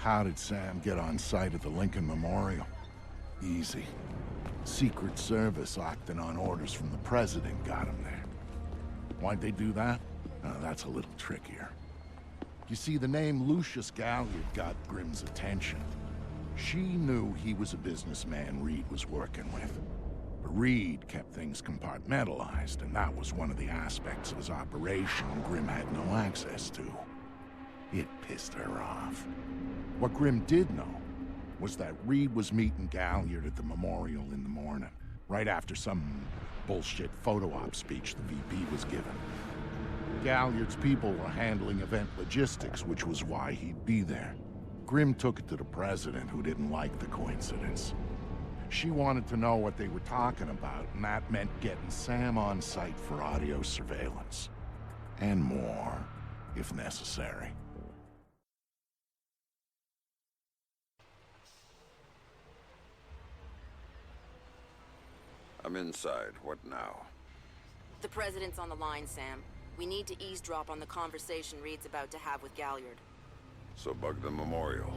How did Sam get on site at the Lincoln Memorial? Easy. Secret Service acting on orders from the President got him there. Why'd they do that? That's a little trickier. You see, the name Lucius Galliard got Grimm's attention. She knew he was a businessman Reed was working with. But Reed kept things compartmentalized, and that was one of the aspects of his operation Grimm had no access to. It pissed her off. What Grimm did know was that Reed was meeting Galliard at the memorial in the morning, right after some bullshit photo op speech the VP was giving. Galliard's people were handling event logistics, which was why he'd be there. Grimm took it to the President, who didn't like the coincidence. She wanted to know what they were talking about, and that meant getting Sam on site for audio surveillance. And more, if necessary. I'm inside. What now? The President's on the line, Sam. We need to eavesdrop on the conversation Reed's about to have with Galliard. So bug the memorial.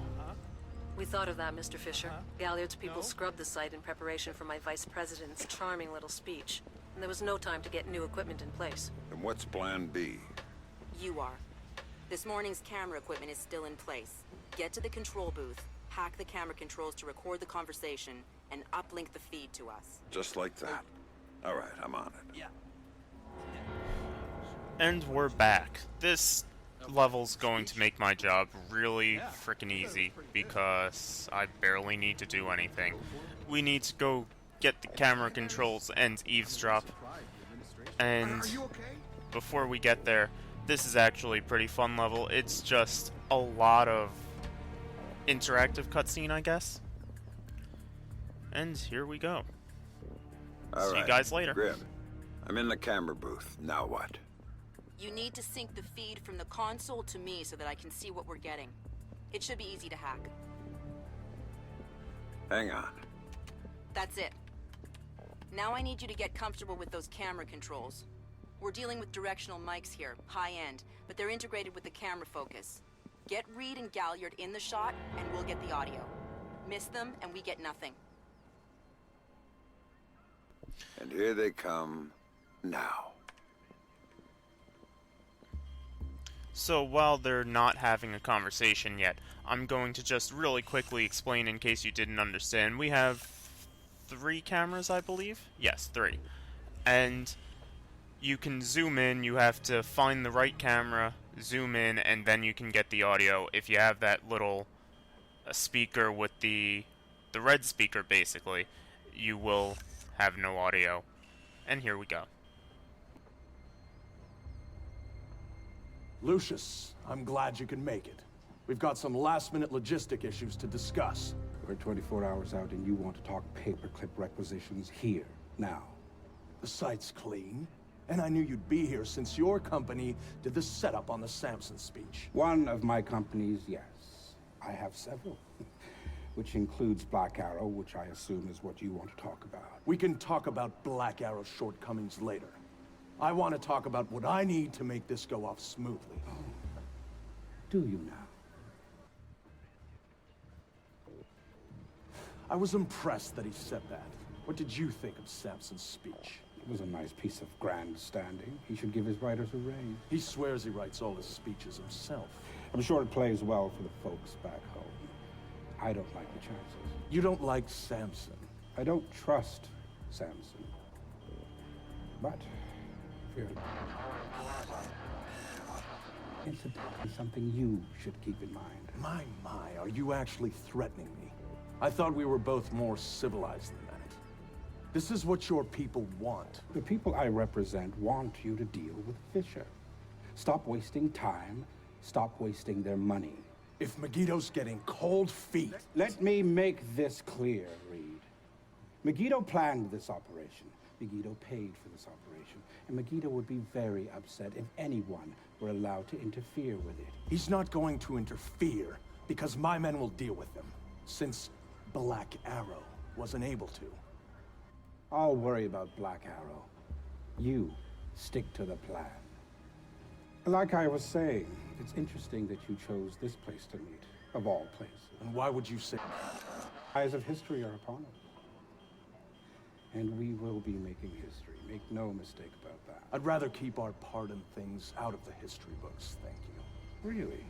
We thought of that, Mr. Fisher. Galliard's people scrubbed the site in preparation for my Vice President's charming little speech. And there was no time to get new equipment in place. And what's plan B? You are. This morning's camera equipment is still in place. Get to the control booth, hack the camera controls to record the conversation, and uplink the feed to us. Just like that. All right, I'm on it. Yeah. And we're back. This level's going to make my job really freaking easy because I barely need to do anything. We need to go get the camera controls and eavesdrop. And before we get there, this is actually a pretty fun level. It's just a lot of interactive cutscene, I guess. And here we go. All See right. you guys later. Grimm, I'm in the camera booth. Now what? You need to sync the feed from the console to me so that I can see what we're getting. It should be easy to hack. Hang on. That's it. Now I need you to get comfortable with those camera controls. We're dealing with directional mics here, high-end, but they're integrated with the camera focus. Get Reed and Galliard in the shot, and we'll get the audio. Miss them, and we get nothing. And here they come now. So while they're not having a conversation yet, I'm going to just really quickly explain in case you didn't understand. We have 3 cameras, I believe? Yes, 3. And you can zoom in, you have to find the right camera, zoom in, and then you can get the audio. If you have that little speaker with the red speaker, basically, you will have no audio. And here we go. Lucius, I'm glad you can make it. We've got some last-minute logistic issues to discuss. We're 24 hours out and you want to talk paperclip requisitions here, now. The site's clean, and I knew you'd be here since your company did the setup on the Samson speech. One of my companies, yes. I have several. Which includes Black Arrow, which I assume is what you want to talk about. We can talk about Black Arrow's shortcomings later. I want to talk about what I need to make this go off smoothly. Oh. Do you now? I was impressed that he said that. What did you think of Samson's speech? It was a nice piece of grandstanding. He should give his writers a raise. He swears he writes all his speeches himself. I'm sure it plays well for the folks back home. I don't like the chances. You don't like Samson? I don't trust Samson. But incidentally, something you should keep in mind. My, are you actually threatening me? I thought we were both more civilized than that. This is what your people want. The people I represent want you to deal with Fisher. Stop wasting time. Stop wasting their money. If Megiddo's getting cold feet... Let me make this clear, Reed. Megiddo planned this operation. Megiddo paid for this operation. And Megiddo would be very upset if anyone were allowed to interfere with it. He's not going to interfere, because my men will deal with them, since Black Arrow wasn't able to. I'll worry about Black Arrow. You stick to the plan. Like I was saying, it's interesting that you chose this place to meet. of all places. And why would you say... The eyes of history are upon us. And we will be making history. Make no mistake about that. I'd rather keep our part in things out of the history books, thank you. Really?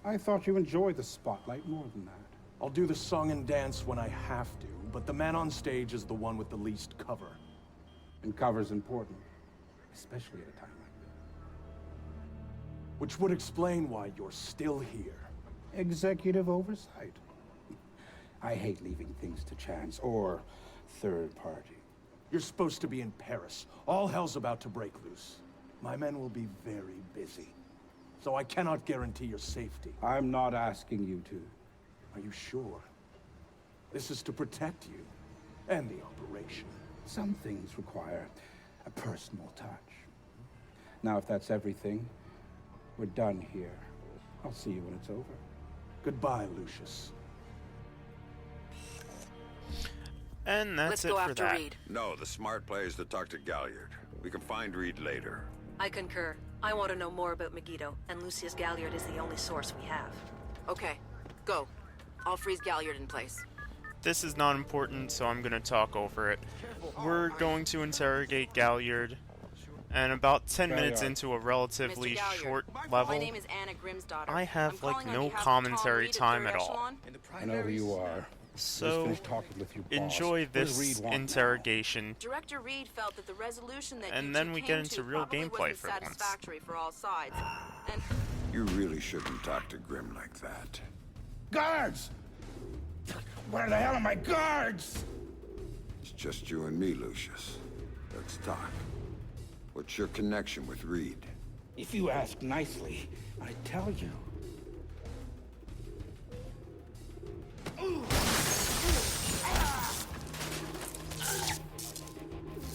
I thought you enjoyed the spotlight more than that. I'll do the song and dance when I have to, but the man on stage is the one with the least cover. And cover's important, especially at a time like this. Which would explain why you're still here. Executive oversight. I hate leaving things to chance or third party. You're supposed to be in Paris. All hell's about to break loose. My men will be very busy, so I cannot guarantee your safety. I'm not asking you to. Are you sure? This is to protect you and the operation. Some things require a personal touch. Now, if that's everything, we're done here. I'll see you when it's over. Goodbye, Lucius. And that's Let's it go for after that. Reed. No, the smart play is to talk to Galliard. We can find Reed later. I concur. I want to know more about Megiddo, and Lucius Galliard is the only source we have. Okay, go. I'll freeze Galliard in place. This is not important, so I'm going to talk over it. We're going to interrogate Galliard, and about 10 minutes into a relatively Mr. Galliard, short My level, name is Anna Grimm's daughter. I have, I'm calling like, on no behalf of commentary Tom Reed at time Third at all. Echelon. I know who you are. Just So finished talking with your boss. enjoy What does this Reed want now? interrogation. Director Reed felt that the resolution that And you then two we came get into to real probably gameplay wasn't for once. satisfactory for all sides. And You really shouldn't talk to Grimm like that. Guards! Where the hell are my guards? It's just you and me, Lucius. Let's talk. What's your connection with Reed? If you ask nicely, I tell you.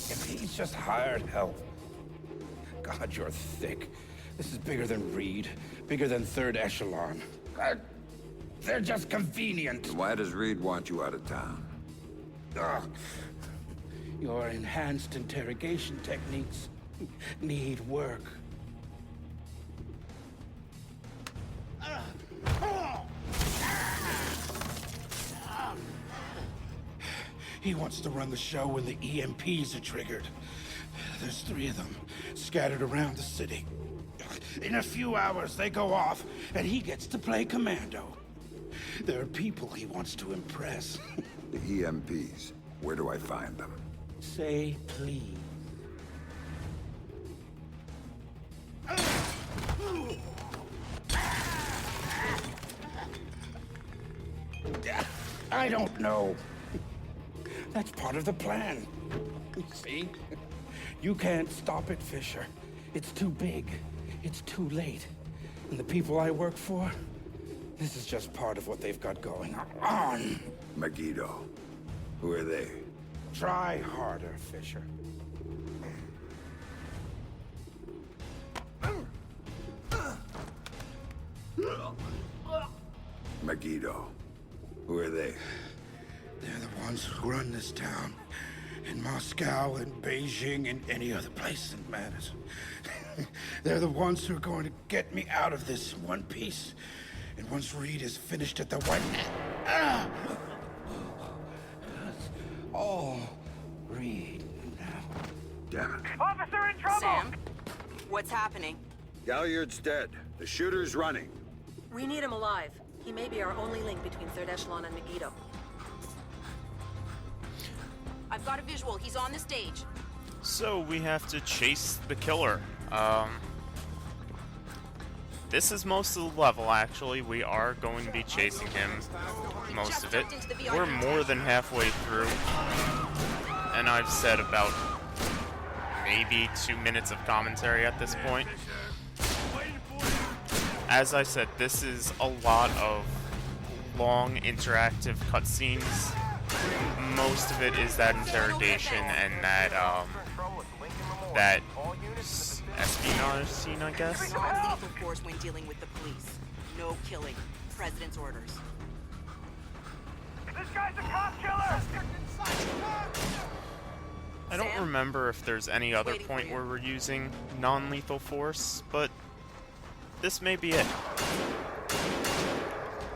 If he's just hired help. God, you're thick. This is bigger than Reed, bigger than Third Echelon. They're just convenient. Why does Reed want you out of town? Ugh. Your enhanced interrogation techniques need work. He wants to run the show when the EMPs are triggered. There's 3 of them scattered around the city. In a few hours, they go off, and he gets to play commando. There are people he wants to impress. The EMPs. Where do I find them? Say please. I don't know. That's part of the plan. See? You can't stop it, Fisher. It's too big. It's too late. And the people I work for, this is just part of what they've got going on. Megiddo. Who are they? Try harder, Fisher. Megiddo. Who are they? They're the ones who run this town. In Moscow and Beijing and any other place that matters. They're the ones who are going to get me out of this in one piece. And once Reed is finished at the White... Ah! That's all Reed now. Damn it. Officer in trouble! Sam, what's happening? Galliard's dead. The shooter's running. We need him alive. He may be our only link between Third Echelon and Megiddo. I've got a visual. He's on the stage. So we have to chase the killer. This is most of the level, actually. We are going to be chasing him most of it. We're more than halfway through. And I've said about maybe 2 minutes of commentary at this point. As I said, this is a lot of long interactive cutscenes. Most of it is that interrogation and that espionage scene, I guess. Bring on lethal force when dealing with the police. No killing. President's orders. This guy's a cop killer! I don't Sam? remember if there's any other Waiting for point you. where we're using non-lethal force, but this may be it.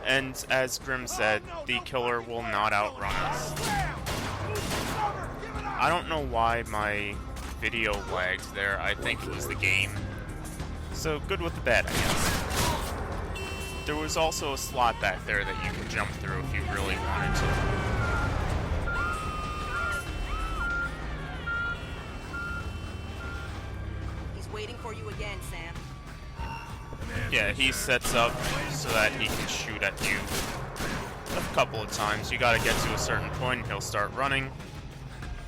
And as Grim said, the killer will not outrun us. I don't know why my video lagged there. I think it was the game. So good with the bad, I guess. There was also a slot back there that you can jump through if you really wanted to. He's waiting for you again, Sam. Yeah, he sets up so that he can shoot at you a couple of times. You gotta get to a certain point and he'll start running.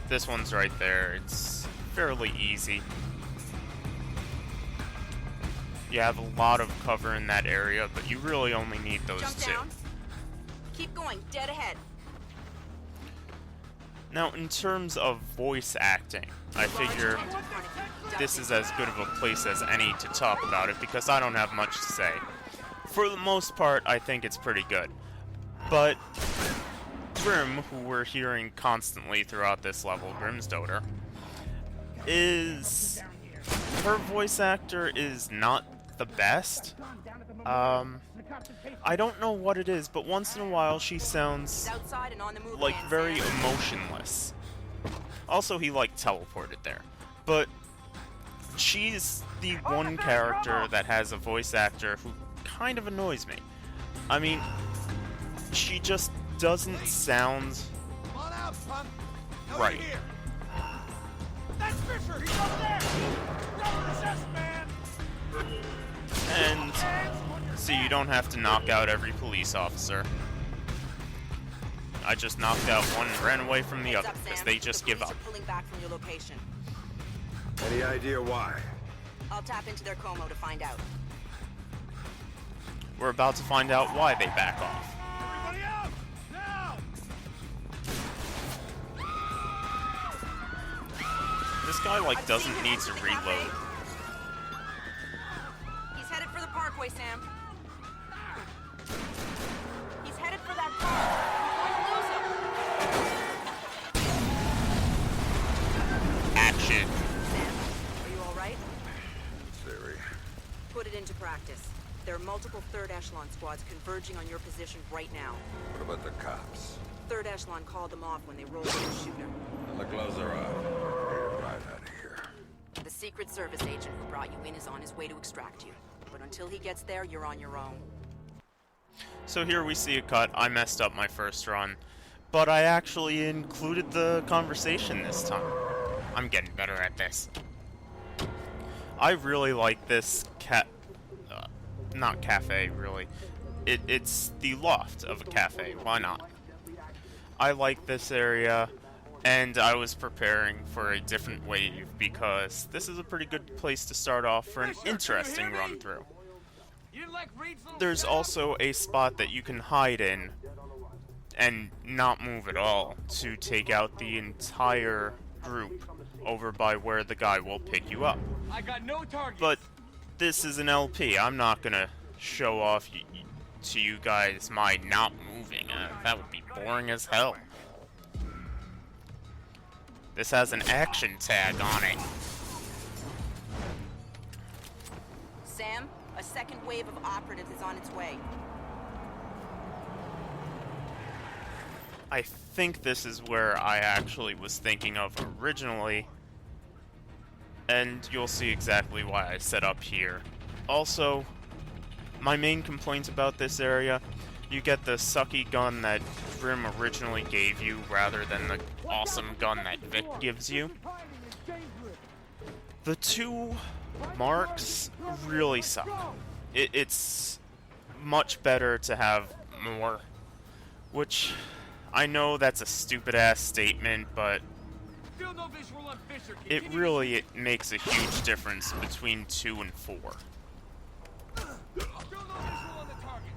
This one's right there. It's fairly easy. You have a lot of cover in that area, but you really only need those Jump two. down. Keep going, dead ahead. Now, in terms of voice acting, I figure this is as good of a place as any to talk about it because I don't have much to say. For the most part, I think it's pretty good. But Grim, who we're hearing constantly throughout this level, Grim's daughter, her voice actor is not the best. I don't know what it is, but once in a while she sounds Outside and on the move like again, very Sam. emotionless. Also, he like teleported there. But she's the one character that has a voice actor who kind of annoys me. I mean, she just doesn't sound right. That's Fisher! He's up there! Don't resist, man! And see, you don't have to knock out every police officer. I just knocked out one and ran away from the Heads other up, because Sam. they just The give police up. are pulling back from your location. Any idea why? I'll tap into their Como to find out. We're about to find out why they back off. Everybody out! Now! This guy like doesn't need to reload. He's headed for the parkway, Sam. He's headed for that car. We're going to lose him. Action. Sam, are you all right? In theory. Put it into practice. There are multiple Third Echelon squads converging on your position right now. What about the cops? Third Echelon called them off when they rolled in the shooter. And the gloves are off. Get right out of here. The Secret Service agent who brought you in is on his way to extract you. But until he gets there, you're on your own. So here we see a cut. I messed up my first run, but I actually included the conversation this time. I'm getting better at this. I really like this not cafe, really. It's the loft of a cafe. Why not? I like this area, and I was preparing for a different wave because this is a pretty good place to start off for an interesting run through. You didn't like Reed's little There's setup? also a spot that you can hide in and not move at all to take out the entire group over by where the guy will pick you up. I got no target. But this is an LP. I'm not gonna show off to you guys my not moving. That would be boring as hell. This has an action tag on it. Sam, a second wave of operatives is on its way. I think this is where I actually was thinking of originally, and you'll see exactly why I set up here. Also, my main complaint about this area, you get the sucky gun that Grim originally gave you rather than the awesome gun that Vic gives you. The two marks really suck. It's much better to have more, which I know that's a stupid-ass statement, but Still no visual on Fisher. it makes a huge difference between 2 and 4. Still no visual on the target.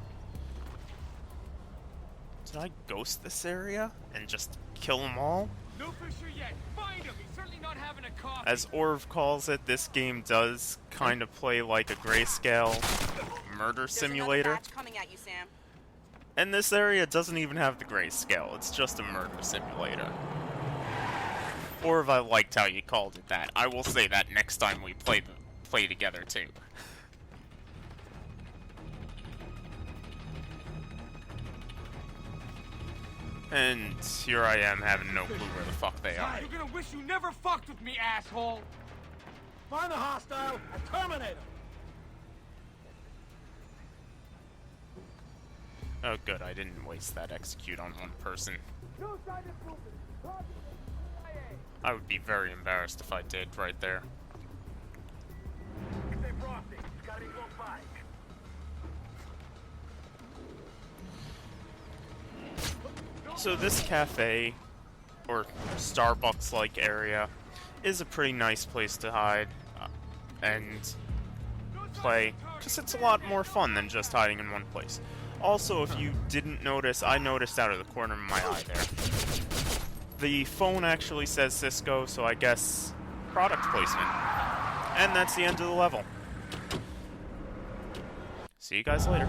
Did I ghost this area and just kill them all? No Fisher yet. Find him. He's certainly not having a coffee. As Orv calls it, this game does kind of play like a grayscale murder There's simulator. another batch coming at you, Sam. And this area doesn't even have the grayscale, it's just a murder simulator. Or if I liked how you called it that. I will say that next time we play together too. And here I am having no clue where the fuck they are. You're gonna wish you never fucked with me, asshole! Find the hostile and terminate him! Oh good, I didn't waste that execute on one person. I would be very embarrassed if I did right there. So this cafe, or Starbucks-like area, is a pretty nice place to hide and play, because it's a lot more fun than just hiding in one place. Also, if you didn't notice, I noticed out of the corner of my eye there. The phone actually says Cisco, so I guess product placement. And that's the end of the level. See you guys later.